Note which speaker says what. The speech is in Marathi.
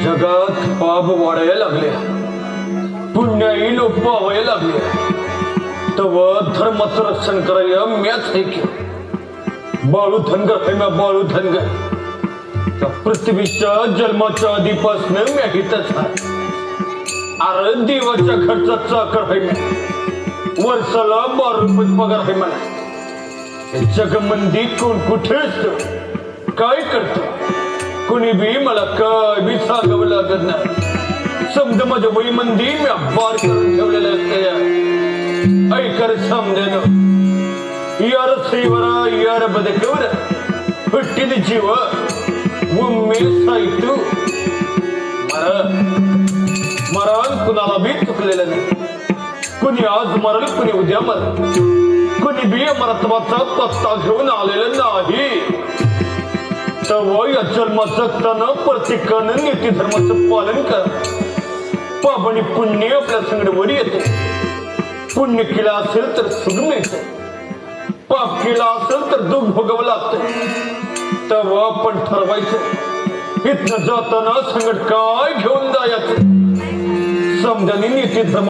Speaker 1: जगात पाप वाढायला लागले, पुण्याही लोक पावायला लागले, तेव्हा धर्माचं रक्षण करायला म्याच हे केलं. बाळू धनगर है, बाळू धनगर. त्या पृथ्वीच्या जन्माच्या आधीपासून मी हितच आहे. अरे देवाच्या घरचा चाकर आहे मी, वर्षाला 12 रुपये पगार आहे मला. जगमंदी कोण कुठे असतो, काय करतो, कुणी बी मला काय बी सांगावं लागत नाही. समजा माझ्या वही मंदी मी बार करून ठेवलेलं असते. ऐकर समजेन यार श्रीवरा यार बदकवर हुट्टील जीव उम्मे साहित्य मरण कुणाला बी चुकलेलं नाही. कुणी आज मरल, कुणी उद्या मरल, कुणी बी अमरत्वाचा पत्ता घेऊन आलेलं नाही. तेव्हा या जन्मात जगताना प्रत्येकानं नीती धर्माचं पालन कर. पाप आणि पुण्य आपल्या संगडवर येते. पुण्य केलं असेल तर सुख मिळतं, पाप केला असेल तर दुःख भोगावं लागतं. तेव्हा आपण ठरवायचं इथनं जाताना संगत काय घेऊन जायचं. समजाने नीती धर्म